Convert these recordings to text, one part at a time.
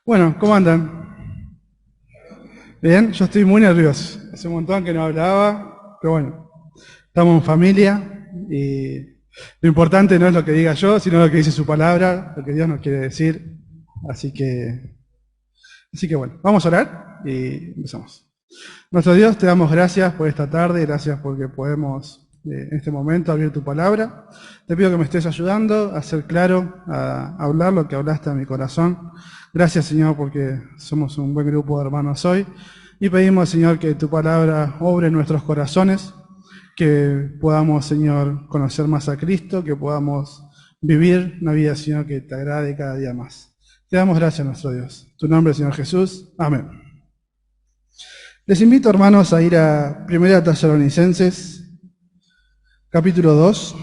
Bueno, ¿cómo andan? Bien, yo estoy muy nervioso. Hace un montón que no hablaba, pero bueno, estamos en familia y lo importante no es lo que diga yo, sino lo que dice su palabra, lo que Dios nos quiere decir. Así que, así que bueno, vamos a orar y empezamos. Nuestro Dios, te damos gracias por esta tarde, gracias porque podemos en este momento abrir tu palabra. Te pido que me estés ayudando a ser claro, a hablar lo que hablaste a mi corazón. Gracias, Señor, porque somos un buen grupo de hermanos hoy. Y pedimos, Señor, que tu palabra obre en nuestros corazones, que podamos, Señor, conocer más a Cristo, que podamos vivir una vida, Señor, que te agrade cada día más. Te damos gracias, nuestro Dios. En tu nombre, Señor Jesús. Amén. Les invito, hermanos, a ir a 1 Tesalonicenses, capítulo 2,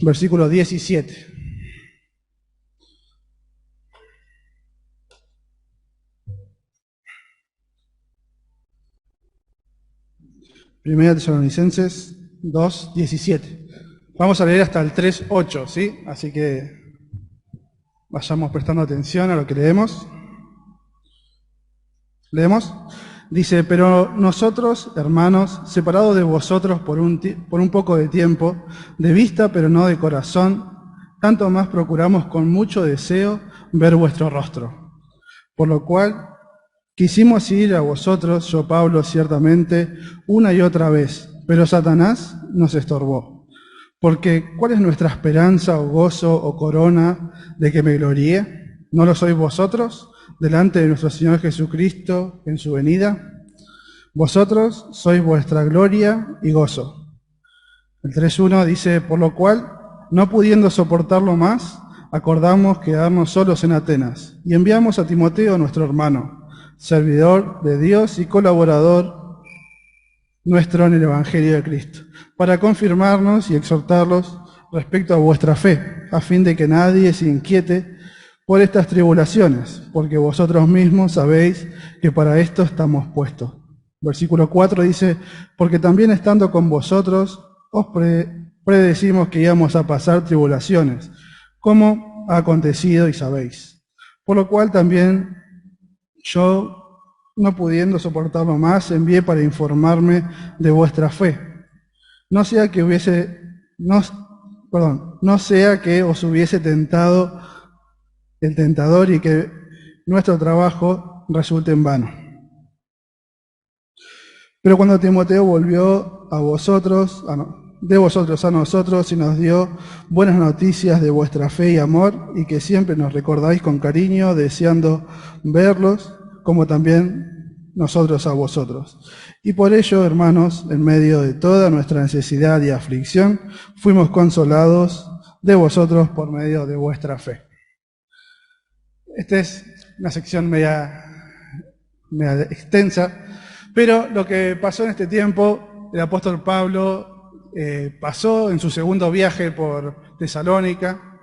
versículo 17. Primera Tesalonicenses 2, 17. Vamos a leer hasta el 3, 8, ¿sí? Así que vayamos prestando atención a lo que leemos. ¿Leemos? Dice, pero nosotros, hermanos, separados de vosotros por un poco de tiempo, de vista pero no de corazón, tanto más procuramos con mucho deseo ver vuestro rostro. Por lo cual quisimos ir a vosotros, yo Pablo ciertamente, una y otra vez, pero Satanás nos estorbó. Porque ¿cuál es nuestra esperanza o gozo o corona de que me gloríe? ¿No lo sois vosotros delante de nuestro Señor Jesucristo en su venida? Vosotros sois vuestra gloria y gozo. El 3.1 dice, por lo cual, no pudiendo soportarlo más, acordamos quedarnos solos en Atenas y enviamos a Timoteo, nuestro hermano, servidor de Dios y colaborador nuestro en el Evangelio de Cristo, para confirmarnos y exhortarlos respecto a vuestra fe, a fin de que nadie se inquiete por estas tribulaciones, porque vosotros mismos sabéis que para esto estamos puestos. Versículo 4 dice, porque también estando con vosotros os predecimos que íbamos a pasar tribulaciones, como ha acontecido y sabéis. Por lo cual también yo, no pudiendo soportarlo más, envié para informarme de vuestra fe. No sea que no sea que os hubiese tentado el tentador y que nuestro trabajo resulte en vano. Pero cuando Timoteo volvió de vosotros a nosotros y nos dio buenas noticias de vuestra fe y amor, y que siempre nos recordáis con cariño, deseando verlos, como también nosotros a vosotros. Y por ello, hermanos, en medio de toda nuestra necesidad y aflicción, fuimos consolados de vosotros por medio de vuestra fe. Esta es una sección media extensa, pero lo que pasó en este tiempo, el apóstol Pablo pasó en su segundo viaje por Tesalónica.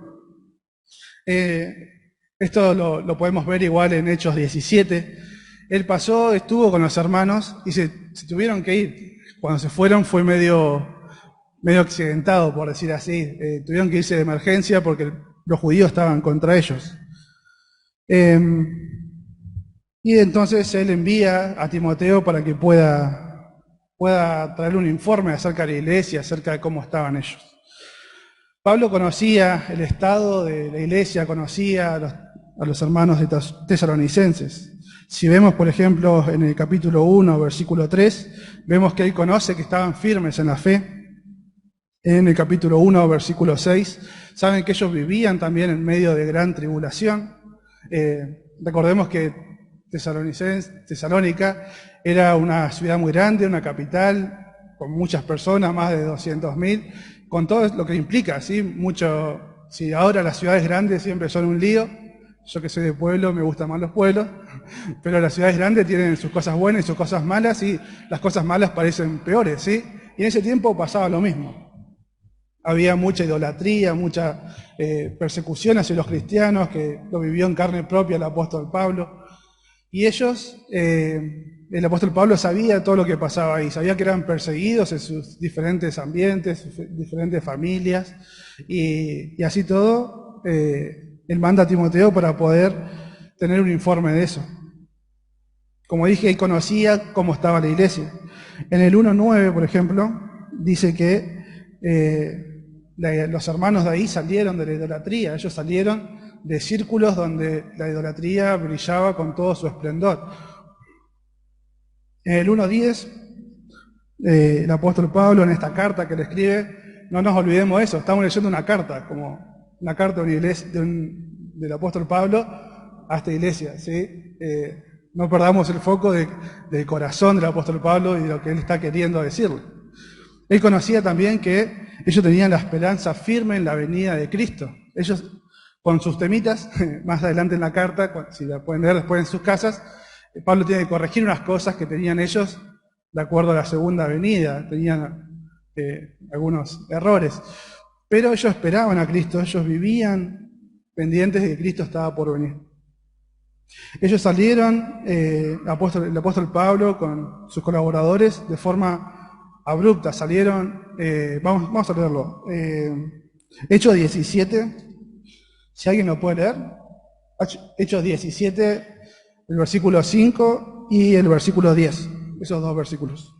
Esto lo podemos ver igual en Hechos 17. Él pasó, estuvo con los hermanos y se tuvieron que ir. Cuando se fueron fue medio accidentado, por decir así. Tuvieron que irse de emergencia porque los judíos estaban contra ellos. Y entonces él envía a Timoteo para que pueda traer un informe acerca de la iglesia, acerca de cómo estaban ellos. Pablo conocía el estado de la iglesia, conocía a los hermanos de tesalonicenses. Si vemos, por ejemplo, en el capítulo 1, versículo 3, vemos que él conoce que estaban firmes en la fe. En el capítulo 1, versículo 6, saben que ellos vivían también en medio de gran tribulación. Recordemos que Tesalónica era una ciudad muy grande, una capital, con muchas personas, más de 200.000, con todo lo que implica, ¿sí? Si ahora las ciudades grandes siempre son un lío, yo que soy de pueblo me gustan más los pueblos, pero las ciudades grandes tienen sus cosas buenas y sus cosas malas, y las cosas malas parecen peores, ¿sí? Y en ese tiempo pasaba lo mismo. Había mucha idolatría, mucha persecución hacia los cristianos, que lo vivió en carne propia el apóstol Pablo. Y ellos, el apóstol Pablo sabía todo lo que pasaba ahí, sabía que eran perseguidos en sus diferentes ambientes, sus diferentes familias, y así todo, él manda a Timoteo para poder tener un informe de eso. Como dije, él conocía cómo estaba la iglesia. En el 1.9, por ejemplo, dice que los hermanos de ahí salieron de la idolatría. Ellos salieron de círculos donde la idolatría brillaba con todo su esplendor. En el 1.10, el apóstol Pablo, en esta carta que le escribe, no nos olvidemos de eso, estamos leyendo una carta, como una carta de una iglesia, del apóstol Pablo a esta iglesia, ¿sí? No perdamos el foco del corazón del apóstol Pablo y de lo que él está queriendo decirle. Él conocía también que ellos tenían la esperanza firme en la venida de Cristo. Ellos, con sus temitas, más adelante en la carta, si la pueden leer después en sus casas, Pablo tiene que corregir unas cosas que tenían ellos de acuerdo a la segunda venida, tenían algunos errores. Pero ellos esperaban a Cristo, ellos vivían pendientes de que Cristo estaba por venir. Ellos salieron, el apóstol Pablo con sus colaboradores, de forma abrupta. Salieron, vamos a leerlo. Hechos 17, si alguien lo puede leer. Hechos 17, el versículo 5 y el versículo 10. Esos dos versículos.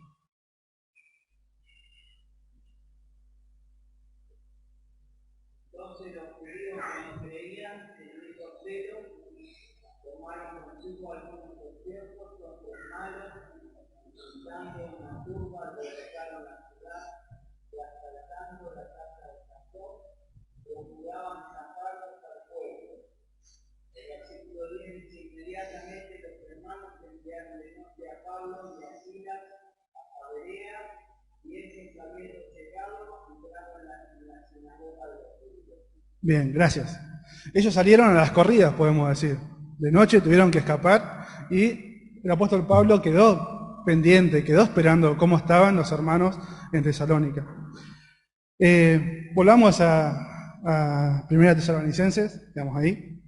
Bien, gracias. Ellos salieron a las corridas, podemos decir. De noche tuvieron que escapar y el apóstol Pablo quedó pendiente, quedó esperando cómo estaban los hermanos en Tesalónica. Volvamos a 1 Tesalonicenses, digamos ahí.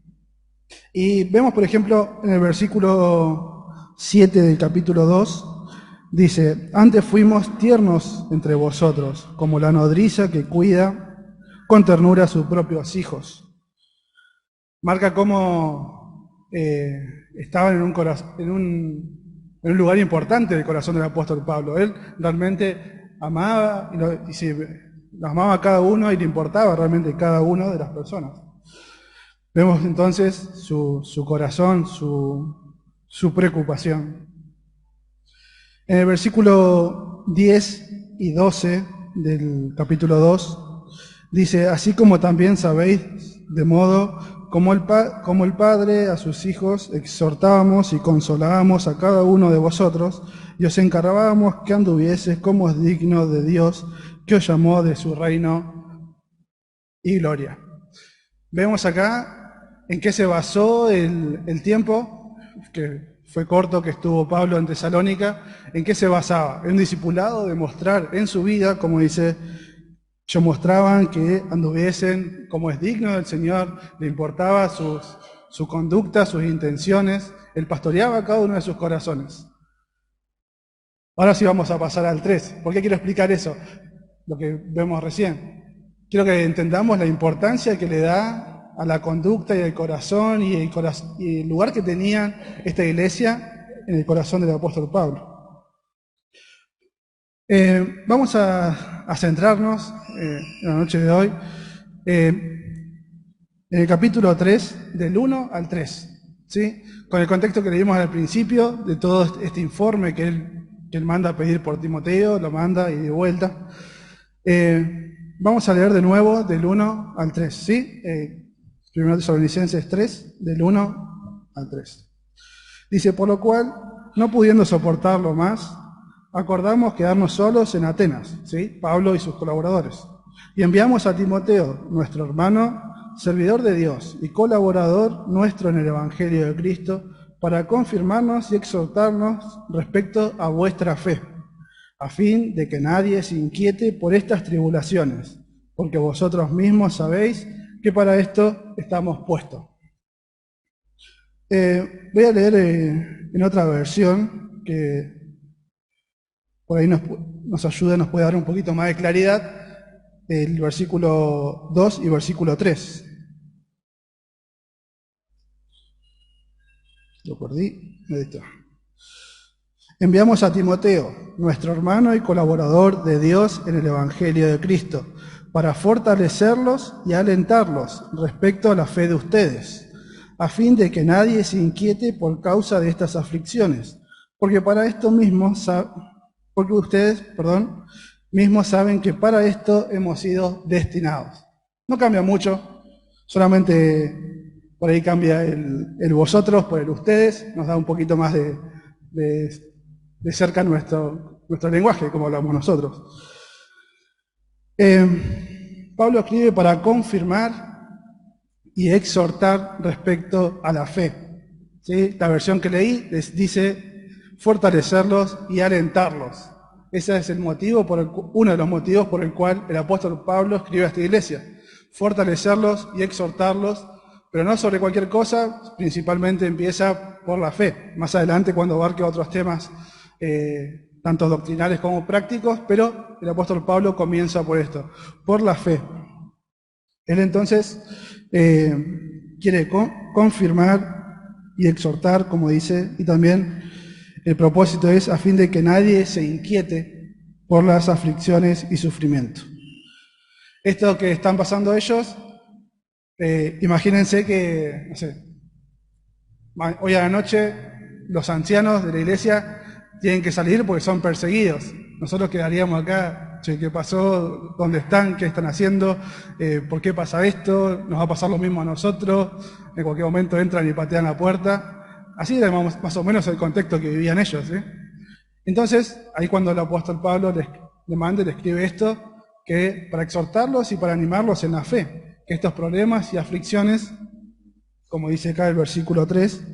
Y vemos, por ejemplo, en el versículo 7 del capítulo 2, dice: antes fuimos tiernos entre vosotros, como la nodriza que cuida con ternura a sus propios hijos. Marca cómo estaban en un lugar importante del corazón del apóstol Pablo. Él realmente amaba los amaba a cada uno y le importaba realmente cada uno de las personas. Vemos entonces su corazón, su preocupación. En el versículo 10 y 12 del capítulo 2, dice: así como también sabéis, de modo como el Padre a sus hijos, exhortábamos y consolábamos a cada uno de vosotros, y os encargábamos que anduvieses como es digno de Dios, que os llamó de su reino y gloria. Vemos acá en qué se basó el tiempo, que fue corto, que estuvo Pablo en Tesalónica, en qué se basaba. En un discipulado de mostrar en su vida, como dice, ellos mostraban que anduviesen como es digno del Señor, le importaba su conducta, sus intenciones, él pastoreaba cada uno de sus corazones. Ahora sí vamos a pasar al 3. ¿Por qué quiero explicar eso? Lo que vemos recién. Quiero que entendamos la importancia que le da a la conducta y al corazón y el lugar que tenía esta iglesia en el corazón del apóstol Pablo. Vamos a centrarnos en la noche de hoy en el capítulo 3, del 1 al 3, ¿sí? Con el contexto que leímos al principio de todo este informe que él manda a pedir por Timoteo, lo manda y de vuelta. Vamos a leer de nuevo del 1 al 3, ¿sí? 1 Tesalonicenses 3, del 1 al 3. Dice: por lo cual, no pudiendo soportarlo más, acordamos quedarnos solos en Atenas, ¿sí? Pablo y sus colaboradores. Y enviamos a Timoteo, nuestro hermano, servidor de Dios y colaborador nuestro en el Evangelio de Cristo, para confirmarnos y exhortarnos respecto a vuestra fe, a fin de que nadie se inquiete por estas tribulaciones, porque vosotros mismos sabéis que para esto estamos puestos. Voy a leer en otra versión que por ahí nos ayuda, nos puede dar un poquito más de claridad, el versículo 2 y versículo 3. Lo perdí. Ahí está. Enviamos a Timoteo, nuestro hermano y colaborador de Dios en el Evangelio de Cristo, para fortalecerlos y alentarlos respecto a la fe de ustedes, a fin de que nadie se inquiete por causa de estas aflicciones, porque ustedes, mismos saben que para esto hemos sido destinados. No cambia mucho, solamente por ahí cambia el vosotros por el ustedes, nos da un poquito más de cerca nuestro lenguaje, como hablamos nosotros. Pablo escribe para confirmar y exhortar respecto a la fe. ¿Sí? La versión que leí les dice fortalecerlos y alentarlos. Ese es el motivo uno de los motivos por el cual el apóstol Pablo escribe a esta iglesia. Fortalecerlos y exhortarlos, pero no sobre cualquier cosa, principalmente empieza por la fe. Más adelante, cuando abarque otros temas, tanto doctrinales como prácticos, pero el apóstol Pablo comienza por esto, por la fe. Él entonces quiere confirmar y exhortar, como dice, y también el propósito es a fin de que nadie se inquiete por las aflicciones y sufrimiento. Esto que están pasando ellos, imagínense que, no sé, hoy a la noche los ancianos de la iglesia tienen que salir porque son perseguidos. Nosotros quedaríamos acá, che, ¿qué pasó? ¿Dónde están? ¿Qué están haciendo? ¿Por qué pasa esto? ¿Nos va a pasar lo mismo a nosotros? En cualquier momento entran y patean la puerta. Así era más o menos el contexto que vivían ellos. Entonces, ahí cuando el apóstol Pablo le escribe esto, que para exhortarlos y para animarlos en la fe, que estos problemas y aflicciones, como dice acá el versículo 3,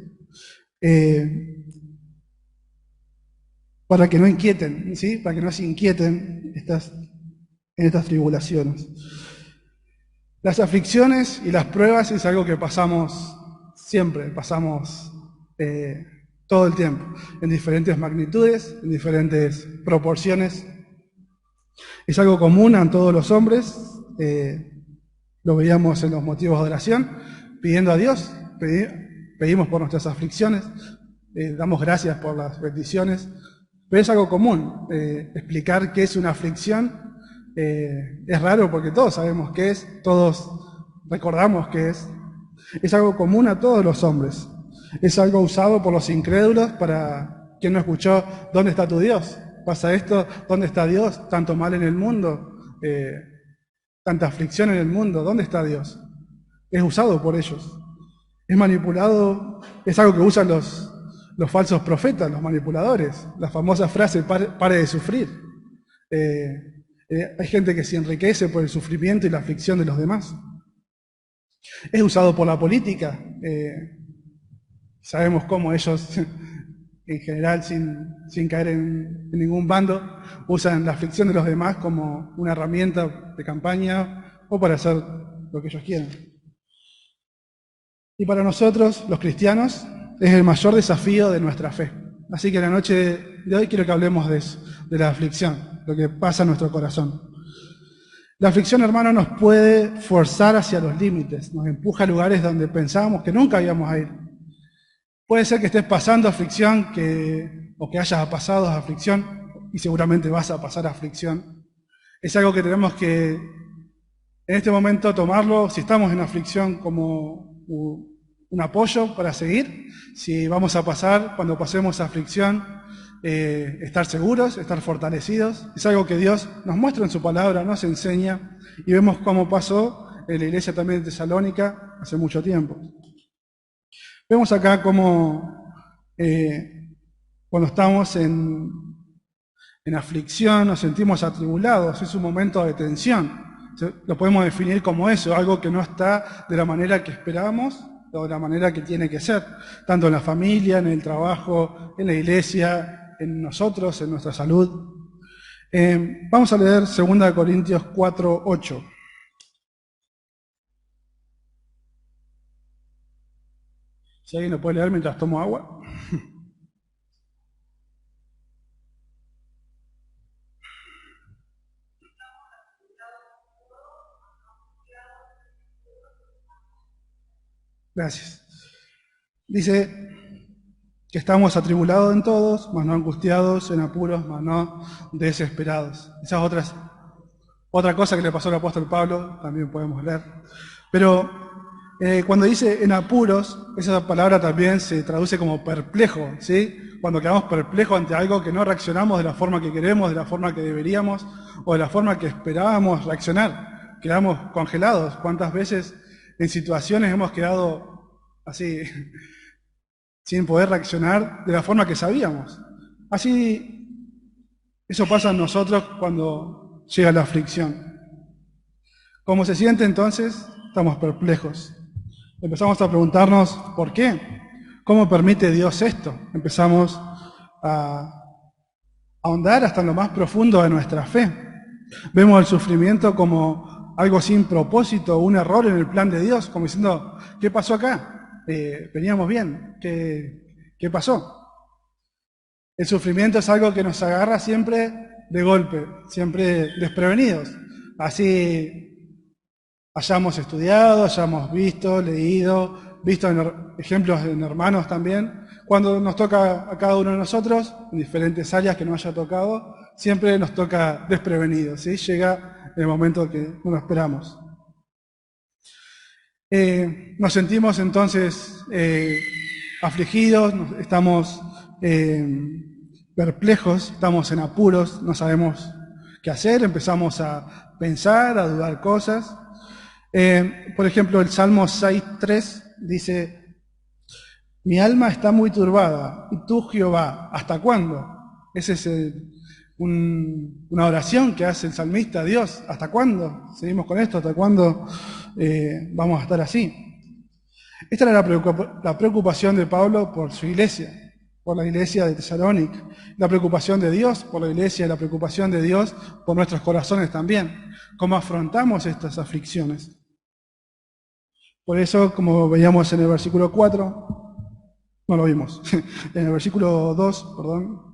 para que no inquieten, ¿sí? Para que no se inquieten en estas tribulaciones. Las aflicciones y las pruebas es algo que pasamos siempre, pasamos todo el tiempo, en diferentes magnitudes, en diferentes proporciones. Es algo común a todos los hombres, lo veíamos en los motivos de oración, pidiendo a Dios, pedimos por nuestras aflicciones, damos gracias por las bendiciones, pero es algo común. Explicar qué es una aflicción es raro porque todos sabemos qué es, todos recordamos qué es. Es algo común a todos los hombres. Es algo usado por los incrédulos para quien no escuchó, ¿dónde está tu Dios? ¿Pasa esto? ¿Dónde está Dios? ¿Tanto mal en el mundo? ¿Tanta aflicción en el mundo? ¿Dónde está Dios? Es usado por ellos. Es manipulado, es algo que usan los falsos profetas, los manipuladores. La famosa frase, pare de sufrir. Hay gente que se enriquece por el sufrimiento y la aflicción de los demás. Es usado por la política. Sabemos cómo ellos, en general, sin caer en ningún bando, usan la aflicción de los demás como una herramienta de campaña o para hacer lo que ellos quieran. Y para nosotros, los cristianos, es el mayor desafío de nuestra fe. Así que la noche de hoy quiero que hablemos de eso, de la aflicción, lo que pasa en nuestro corazón. La aflicción, hermano, nos puede forzar hacia los límites, nos empuja a lugares donde pensábamos que nunca íbamos a ir. Puede ser que estés pasando aflicción o que hayas pasado aflicción y seguramente vas a pasar aflicción. Es algo que tenemos que en este momento tomarlo, si estamos en aflicción, como un apoyo para seguir. Si vamos a pasar, cuando pasemos aflicción, estar seguros, estar fortalecidos. Es algo que Dios nos muestra en su palabra, nos enseña y vemos cómo pasó en la iglesia también de Tesalónica hace mucho tiempo. Vemos acá cómo cuando estamos en aflicción nos sentimos atribulados, es un momento de tensión. Lo podemos definir como eso, algo que no está de la manera que esperamos o de la manera que tiene que ser, tanto en la familia, en el trabajo, en la iglesia, en nosotros, en nuestra salud. Vamos a leer 2 Corintios 4:8. Si alguien lo puede leer mientras tomo agua. Gracias. Dice, que estamos atribulados en todos, mas no angustiados, en apuros, mas no desesperados. Esa es otra cosa que le pasó al apóstol Pablo, también podemos leer. Pero cuando dice en apuros, esa palabra también se traduce como perplejo, ¿sí? Cuando quedamos perplejos ante algo que no reaccionamos de la forma que queremos, de la forma que deberíamos, o de la forma que esperábamos reaccionar. Quedamos congelados. ¿Cuántas veces en situaciones hemos quedado así, sin poder reaccionar de la forma que sabíamos? Así, eso pasa en nosotros cuando llega la aflicción. ¿Cómo se siente entonces? Estamos perplejos. Empezamos a preguntarnos, ¿por qué? ¿Cómo permite Dios esto? Empezamos a ahondar hasta en lo más profundo de nuestra fe. Vemos el sufrimiento como algo sin propósito, un error en el plan de Dios, como diciendo, ¿qué pasó acá? Veníamos bien, ¿qué pasó? El sufrimiento es algo que nos agarra siempre de golpe, siempre desprevenidos. Así hayamos estudiado, hayamos visto, leído, visto ejemplos en hermanos también. Cuando nos toca a cada uno de nosotros, en diferentes áreas que nos haya tocado, siempre nos toca desprevenidos, ¿sí? Llega el momento que no lo esperamos. Nos sentimos entonces afligidos, estamos perplejos, estamos en apuros, no sabemos qué hacer, empezamos a pensar, a dudar cosas. Por ejemplo, el Salmo 6.3 dice, mi alma está muy turbada, y tú, Jehová, ¿hasta cuándo? Esa es una oración que hace el salmista a Dios. ¿Hasta cuándo? ¿Seguimos con esto? ¿Hasta cuándo vamos a estar así? Esta era la preocupación de Pablo por su iglesia, por la iglesia de Tesalónica. La preocupación de Dios por la iglesia, la preocupación de Dios por nuestros corazones también. ¿Cómo afrontamos estas aflicciones? Por eso, como veíamos en el versículo 4, no lo vimos, en el versículo 2, perdón,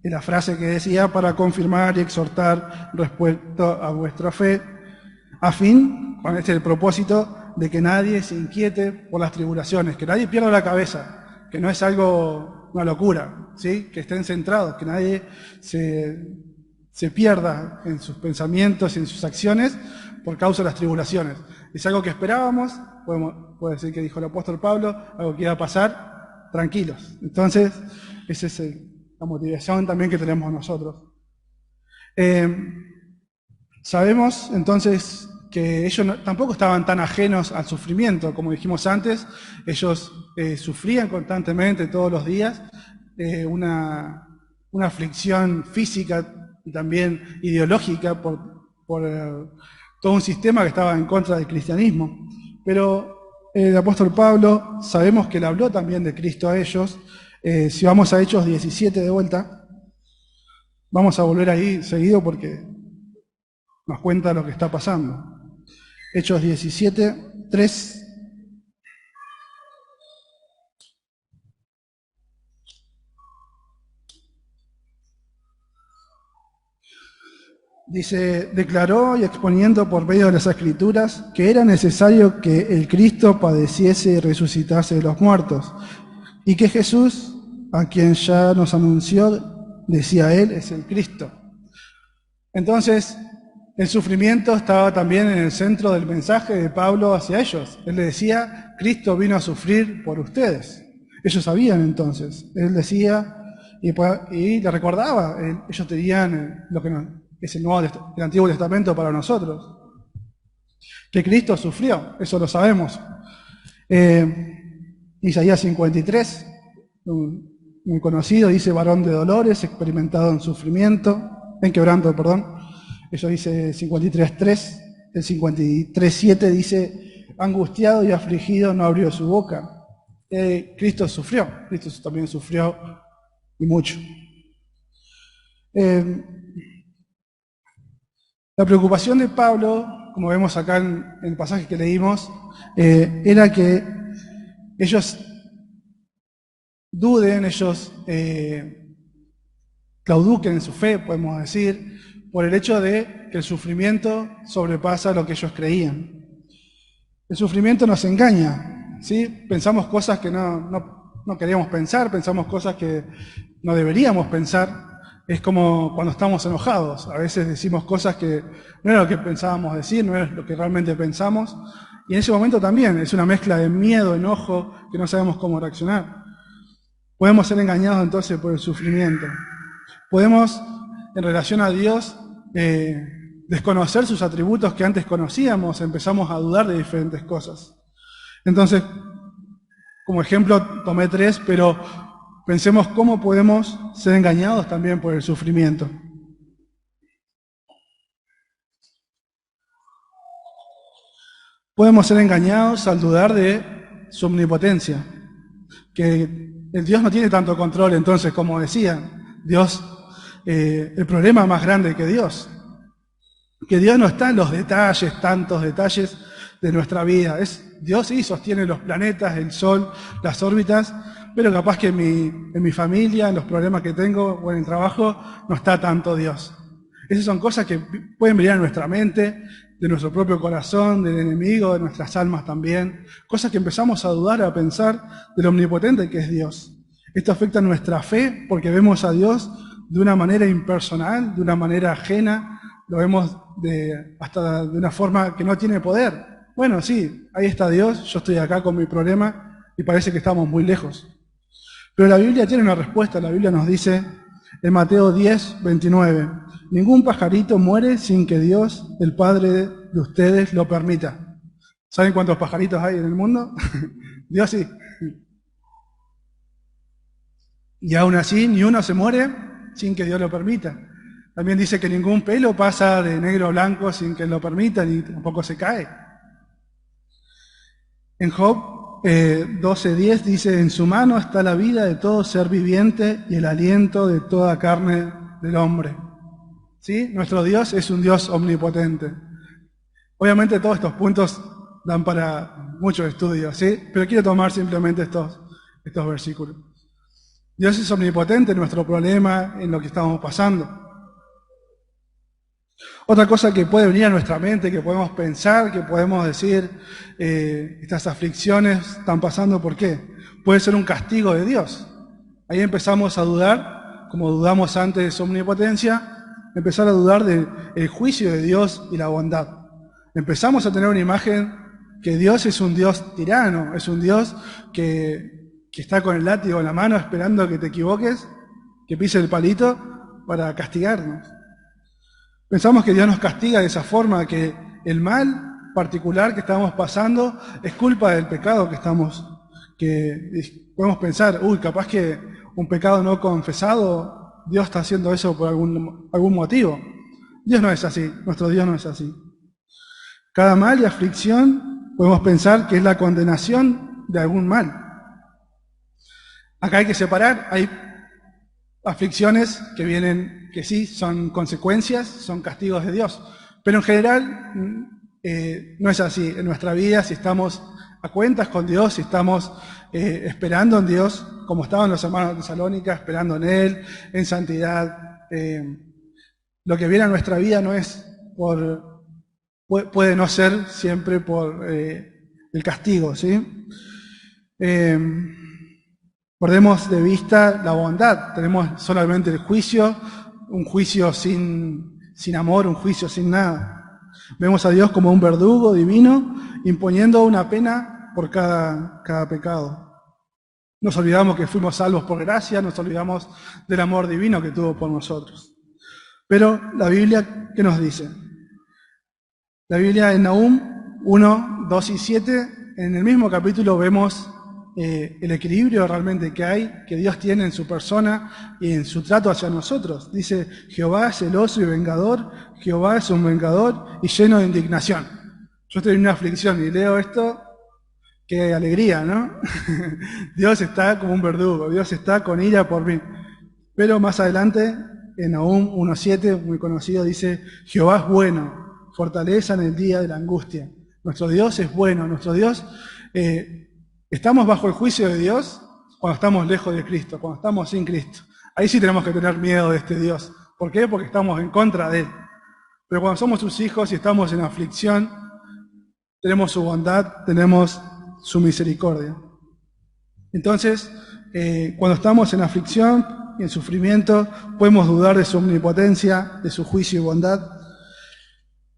la frase que decía, para confirmar y exhortar respecto a vuestra fe, a fin, con este el propósito, de que nadie se inquiete por las tribulaciones, que nadie pierda la cabeza, que no es algo, una locura, ¿sí? Que estén centrados, que nadie se pierda en sus pensamientos y en sus acciones por causa de las tribulaciones. Es algo que esperábamos, puede decir que dijo el apóstol Pablo, algo que iba a pasar, tranquilos. Entonces, esa es la motivación también que tenemos nosotros. Sabemos entonces que ellos tampoco estaban tan ajenos al sufrimiento, como dijimos antes, ellos sufrían constantemente todos los días una aflicción física y también ideológica por todo un sistema que estaba en contra del cristianismo. Pero el apóstol Pablo, sabemos que le habló también de Cristo a ellos. Si vamos a Hechos 17 de vuelta, vamos a volver ahí seguido porque nos cuenta lo que está pasando. Hechos 17, 3. Dice, declaró y exponiendo por medio de las Escrituras que era necesario que el Cristo padeciese y resucitase de los muertos, y que Jesús, a quien ya nos anunció, decía él, es el Cristo. Entonces, el sufrimiento estaba también en el centro del mensaje de Pablo hacia ellos. Él le decía, Cristo vino a sufrir por ustedes. Ellos sabían entonces. Él decía, y le recordaba, ellos tenían lo que es el Antiguo Testamento para nosotros, que Cristo sufrió, eso lo sabemos. Isaías 53, muy conocido, dice, varón de dolores, experimentado en quebranto, perdón. Eso dice 53.3, el 53.7 dice, angustiado y afligido no abrió su boca. Cristo también sufrió y mucho. La preocupación de Pablo, como vemos acá en el pasaje que leímos, era que ellos duden, ellos claudiquen en su fe, podemos decir, por el hecho de que el sufrimiento sobrepasa lo que ellos creían. El sufrimiento nos engaña, ¿sí? Pensamos cosas que no queríamos pensar, pensamos cosas que no deberíamos pensar. Es como cuando estamos enojados, a veces decimos cosas que no era lo que pensábamos decir, no es lo que realmente pensamos, y en ese momento también es una mezcla de miedo, enojo, que no sabemos cómo reaccionar. Podemos ser engañados entonces por el sufrimiento. Podemos, en relación a Dios, desconocer sus atributos que antes conocíamos, empezamos a dudar de diferentes cosas. Entonces, como ejemplo tomé 3, pero pensemos cómo podemos ser engañados también por el sufrimiento. Podemos ser engañados al dudar de su omnipotencia, que el Dios no tiene tanto control, entonces, como decía, Dios, el problema más grande que Dios no está en los detalles, tantos detalles de nuestra vida. Dios sí sostiene los planetas, el Sol, las órbitas, pero capaz que en mi familia, en los problemas que tengo o en el trabajo, no está tanto Dios. Esas son cosas que pueden venir a nuestra mente, de nuestro propio corazón, del enemigo, de nuestras almas también. Cosas que empezamos a dudar, a pensar de lo omnipotente que es Dios. Esto afecta nuestra fe porque vemos a Dios de una manera impersonal, de una manera ajena, lo vemos hasta de una forma que no tiene poder. Bueno, sí, ahí está Dios, yo estoy acá con mi problema y parece que estamos muy lejos. Pero la Biblia tiene una respuesta, la Biblia nos dice en Mateo 10, 29, ningún pajarito muere sin que Dios, el Padre de ustedes, lo permita. ¿Saben cuántos pajaritos hay en el mundo? Dios sí. Y aún así, ni uno se muere sin que Dios lo permita. También dice que ningún pelo pasa de negro a blanco sin que lo permita, ni tampoco se cae. En Job 12:10 dice, en su mano está la vida de todo ser viviente y el aliento de toda carne del hombre. ¿Sí? Nuestro Dios es un Dios omnipotente. Obviamente todos estos puntos dan para muchos estudios, ¿sí? Pero quiero tomar simplemente estos versículos. Dios es omnipotente en nuestro problema, en lo que estamos pasando. Otra cosa que puede venir a nuestra mente, que podemos pensar, que podemos decir, estas aflicciones están pasando, ¿por qué? Puede ser un castigo de Dios. Ahí empezamos a dudar, como dudamos antes de su omnipotencia, empezar a dudar del juicio de Dios y la bondad. Empezamos a tener una imagen que Dios es un Dios tirano, es un Dios que está con el látigo en la mano esperando que te equivoques, que pise el palito para castigarnos. Pensamos que Dios nos castiga de esa forma, que el mal particular que estamos pasando es culpa del pecado que podemos pensar, capaz que un pecado no confesado, Dios está haciendo eso por algún motivo. Dios no es así, nuestro Dios no es así. Cada mal y aflicción podemos pensar que es la condenación de algún mal. Acá hay que separar, hay aflicciones que vienen, que sí, son consecuencias, son castigos de Dios. Pero en general no es así. En nuestra vida, si estamos a cuentas con Dios, si estamos esperando en Dios, como estaban los hermanos de Tesalónica, esperando en Él, en santidad, lo que viene a nuestra vida no es puede no ser siempre por el castigo, ¿sí? Perdemos de vista la bondad, tenemos solamente el juicio, un juicio sin amor, un juicio sin nada. Vemos a Dios como un verdugo divino, imponiendo una pena por cada pecado. Nos olvidamos que fuimos salvos por gracia, nos olvidamos del amor divino que tuvo por nosotros. Pero la Biblia, ¿qué nos dice? La Biblia en Nahum 1, 2 y 7, en el mismo capítulo vemos el equilibrio realmente que hay, que Dios tiene en su persona y en su trato hacia nosotros. Dice, Jehová es celoso y vengador, Jehová es un vengador y lleno de indignación. Yo estoy en una aflicción y leo esto, qué alegría, ¿no? Dios está como un verdugo, Dios está con ira por mí. Pero más adelante, en Nahum 1:7, muy conocido, dice, Jehová es bueno, fortaleza en el día de la angustia. Nuestro Dios es bueno, nuestro Dios... estamos bajo el juicio de Dios cuando estamos lejos de Cristo, cuando estamos sin Cristo. Ahí sí tenemos que tener miedo de este Dios. ¿Por qué? Porque estamos en contra de Él. Pero cuando somos sus hijos y estamos en aflicción, tenemos su bondad, tenemos su misericordia. Entonces, cuando estamos en aflicción y en sufrimiento, podemos dudar de su omnipotencia, de su juicio y bondad.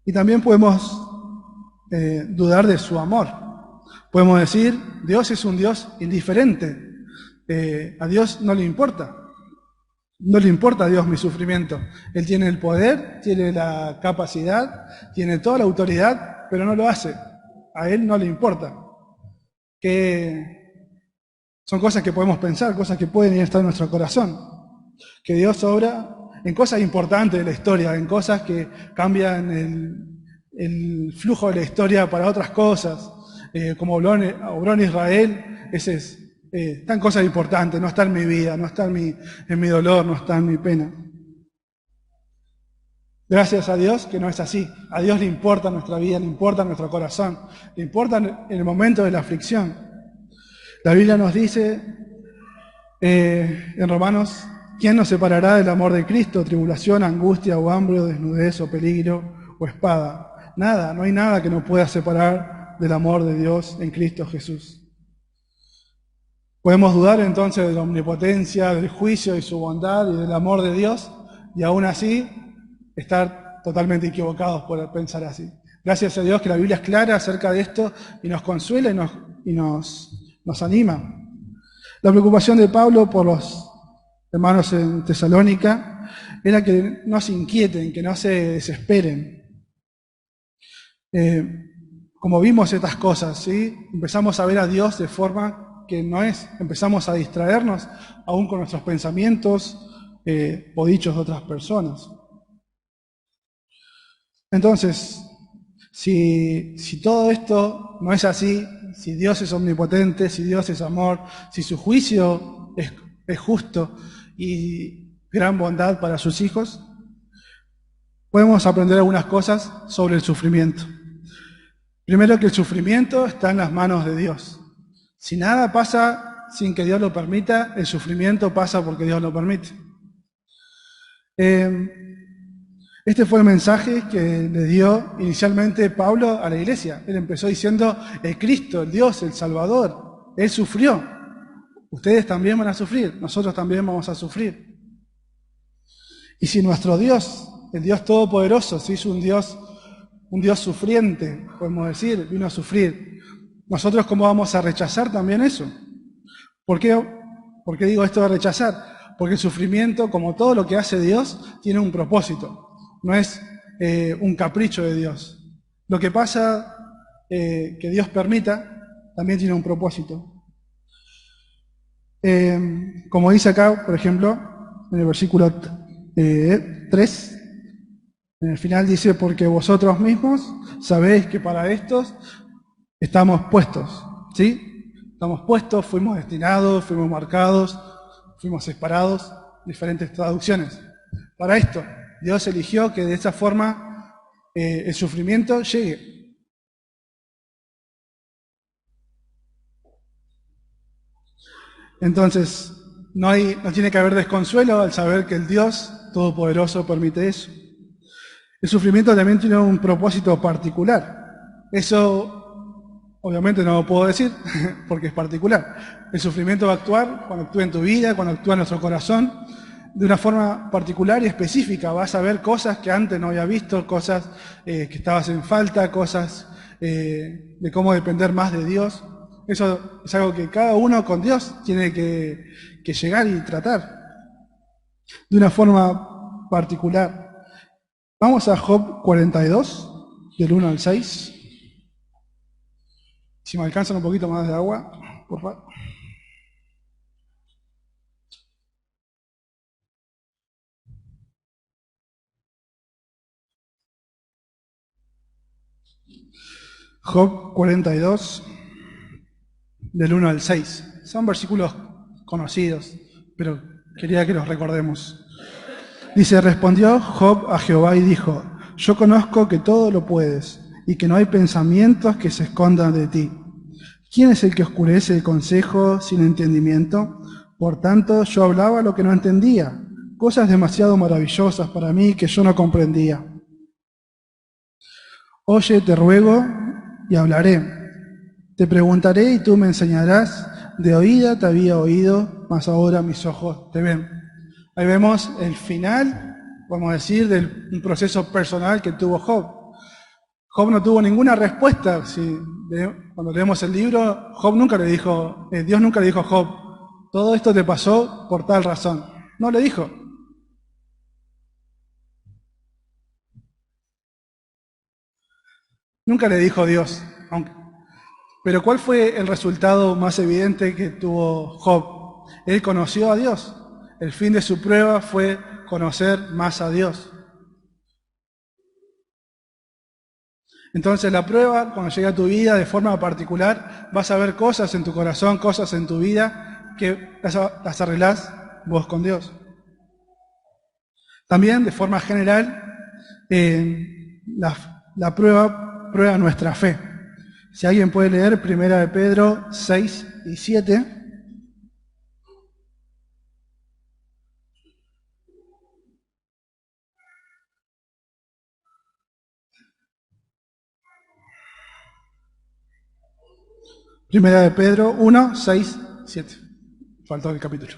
Y también podemos dudar de su amor. Podemos decir, Dios es un Dios indiferente. A Dios no le importa. No le importa a Dios mi sufrimiento. Él tiene el poder, tiene la capacidad, tiene toda la autoridad, pero no lo hace. A Él no le importa. Que son cosas que podemos pensar, cosas que pueden estar en nuestro corazón. Que Dios obra en cosas importantes de la historia, en cosas que cambian el flujo de la historia para otras cosas. Como obró en Israel, está en cosas importantes, no está en mi vida, no está en mi dolor, no está en mi pena. Gracias a Dios que no es así. A Dios le importa nuestra vida, le importa nuestro corazón, le importa en el momento de la aflicción. La Biblia nos dice en Romanos, ¿quién nos separará del amor de Cristo? Tribulación, angustia o hambre o desnudez o peligro o espada. Nada, no hay nada que nos pueda separar del amor de Dios en Cristo Jesús. Podemos dudar entonces de la omnipotencia, del juicio y su bondad y del amor de Dios, y aún así estar totalmente equivocados por pensar así. Gracias a Dios que la Biblia es clara acerca de esto y nos consuela y nos anima. La preocupación de Pablo por los hermanos en Tesalónica era que no se inquieten, que no se desesperen. Como vimos estas cosas, ¿sí? Empezamos a ver a Dios de forma que no es, empezamos a distraernos aún con nuestros pensamientos o dichos de otras personas. Entonces, si todo esto no es así, si Dios es omnipotente, si Dios es amor, si su juicio es justo y gran bondad para sus hijos, podemos aprender algunas cosas sobre el sufrimiento. Primero, que el sufrimiento está en las manos de Dios. Si nada pasa sin que Dios lo permita, el sufrimiento pasa porque Dios lo permite. Este fue el mensaje que le dio inicialmente Pablo a la iglesia. Él empezó diciendo, el Cristo, el Dios, el Salvador, Él sufrió. Ustedes también van a sufrir, nosotros también vamos a sufrir. Y si nuestro Dios, el Dios Todopoderoso, se hizo un Dios sufriente, podemos decir, vino a sufrir, ¿nosotros cómo vamos a rechazar también eso? ¿Por qué digo esto de rechazar? Porque el sufrimiento, como todo lo que hace Dios, tiene un propósito. No es un capricho de Dios. Lo que pasa, que Dios permita, también tiene un propósito. Como dice acá, por ejemplo, en el versículo 3, en el final dice, porque vosotros mismos sabéis que para estos estamos puestos, ¿sí? Estamos puestos, fuimos destinados, fuimos marcados, fuimos separados, diferentes traducciones. Para esto, Dios eligió que de esa forma el sufrimiento llegue. Entonces, no tiene que haber desconsuelo al saber que el Dios Todopoderoso permite eso. El sufrimiento también tiene un propósito particular. Eso obviamente no lo puedo decir porque es particular. El sufrimiento va a actuar cuando actúa en tu vida, cuando actúa en nuestro corazón, de una forma particular y específica. Vas a ver cosas que antes no había visto, cosas que estabas en falta, cosas de cómo depender más de Dios. Eso es algo que cada uno con Dios tiene que llegar y tratar de una forma particular. Vamos a Job 42, del 1 al 6. Si me alcanzan un poquito más de agua, por favor. Job 42, del 1 al 6. Son versículos conocidos, pero quería que los recordemos. Dice, respondió Job a Jehová y dijo, yo conozco que todo lo puedes y que no hay pensamientos que se escondan de ti. ¿Quién es el que oscurece el consejo sin entendimiento? Por tanto, yo hablaba lo que no entendía, cosas demasiado maravillosas para mí que yo no comprendía. Oye, te ruego y hablaré. Te preguntaré y tú me enseñarás. De oída te había oído, mas ahora mis ojos te ven. Ahí vemos el final, vamos a decir, de un proceso personal que tuvo Job. Job no tuvo ninguna respuesta. Cuando leemos el libro, Dios nunca le dijo a Job, todo esto te pasó por tal razón. No le dijo. Nunca le dijo Dios. Pero ¿cuál fue el resultado más evidente que tuvo Job? Él conoció a Dios. El fin de su prueba fue conocer más a Dios. Entonces la prueba, cuando llega a tu vida de forma particular, vas a ver cosas en tu corazón, cosas en tu vida que las arreglás vos con Dios. También, de forma general, la prueba nuestra fe. Si alguien puede leer 1 Pedro 6 y 7. Primera de Pedro 1, 6, 7. Faltó el capítulo.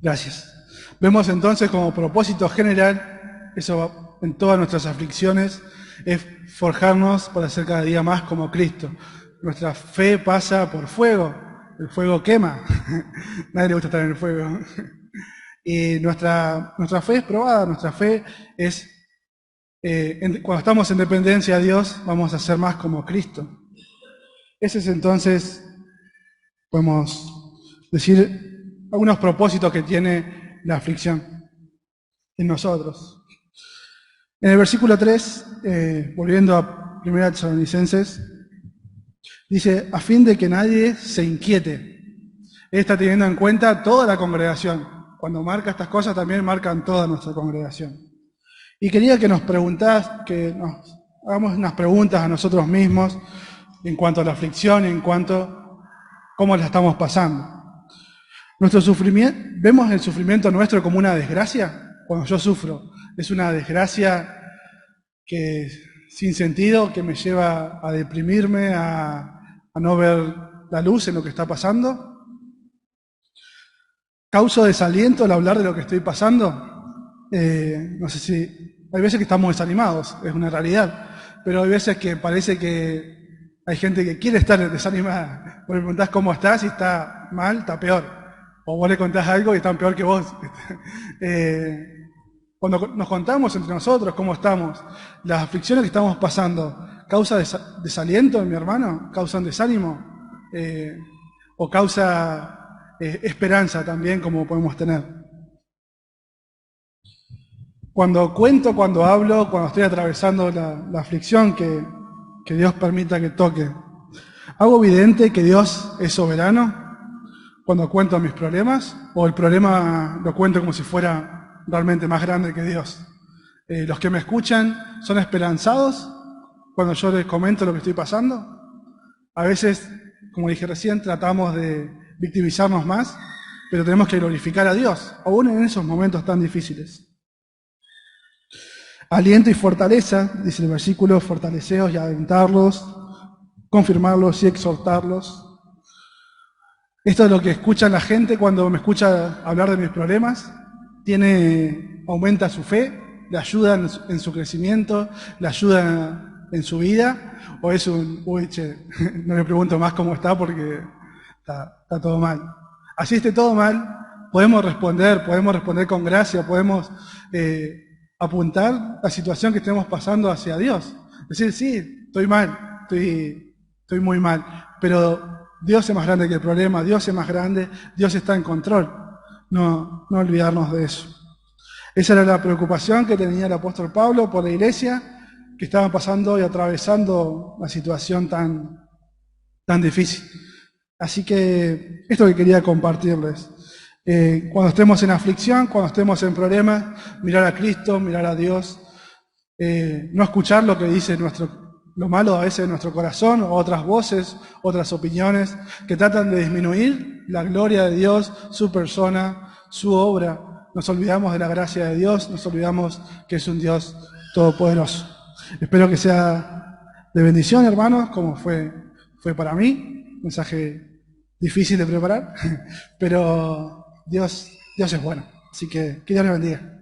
Gracias. Vemos entonces como propósito general, eso en todas nuestras aflicciones, es forjarnos para ser cada día más como Cristo. Nuestra fe pasa por fuego, el fuego quema, nadie le gusta estar en el fuego. Y nuestra fe es probada, nuestra fe es, cuando estamos en dependencia de Dios, vamos a ser más como Cristo. Ese es entonces, podemos decir, algunos propósitos que tiene la aflicción en nosotros. En el versículo 3, volviendo a 1 Tesalonicenses, dice, a fin de que nadie se inquiete. Él está teniendo en cuenta toda la congregación. Cuando marca estas cosas también marcan toda nuestra congregación. Y quería que nos hagamos unas preguntas a nosotros mismos en cuanto a la aflicción, en cuanto a cómo la estamos pasando. Nuestro sufrimiento, ¿vemos el sufrimiento nuestro como una desgracia? Cuando yo sufro, ¿es una desgracia que sin sentido, que me lleva a deprimirme, a no ver la luz en lo que está pasando? ¿Causo desaliento al hablar de lo que estoy pasando? No sé si... Hay veces que estamos desanimados, es una realidad, pero hay veces que parece que hay gente que quiere estar desanimada. Vos le preguntás cómo estás y está mal, está peor. O vos le contás algo y están peor que vos. Cuando nos contamos entre nosotros cómo estamos, las aflicciones que estamos pasando, ¿causa desaliento en mi hermano? ¿Causan desánimo? ¿O causa esperanza también como podemos tener? Cuando cuento, cuando hablo, cuando estoy atravesando la aflicción que Dios permita que toque, ¿hago evidente que Dios es soberano cuando cuento mis problemas? ¿O el problema lo cuento como si fuera realmente más grande que Dios? ¿Los que me escuchan son esperanzados cuando yo les comento lo que estoy pasando? A veces, como dije recién, tratamos de victimizarnos más, pero tenemos que glorificar a Dios, aún en esos momentos tan difíciles. Aliento y fortaleza, dice el versículo, fortaleceos y alentarlos, confirmarlos y exhortarlos. Esto es lo que escucha la gente cuando me escucha hablar de mis problemas. Aumenta su fe, le ayuda en su crecimiento, le ayuda en su vida, o es no le pregunto más cómo está porque está todo mal. Así esté todo mal, podemos responder con gracia, podemos apuntar la situación que estemos pasando hacia Dios. Decir, sí, estoy mal, estoy muy mal, pero Dios es más grande que el problema, Dios es más grande, Dios está en control. No olvidarnos de eso. Esa era la preocupación que tenía el apóstol Pablo por la iglesia, que estaban pasando y atravesando una situación tan difícil. Así que esto que quería compartirles. Cuando estemos en aflicción, cuando estemos en problemas, mirar a Cristo, mirar a Dios, no escuchar lo que dice lo malo a veces de nuestro corazón, o otras voces, otras opiniones, que tratan de disminuir la gloria de Dios, su persona, su obra. Nos olvidamos de la gracia de Dios, nos olvidamos que es un Dios todopoderoso. Espero que sea de bendición, hermanos, como fue para mí. Mensaje difícil de preparar, pero Dios es bueno. Así que Dios les bendiga.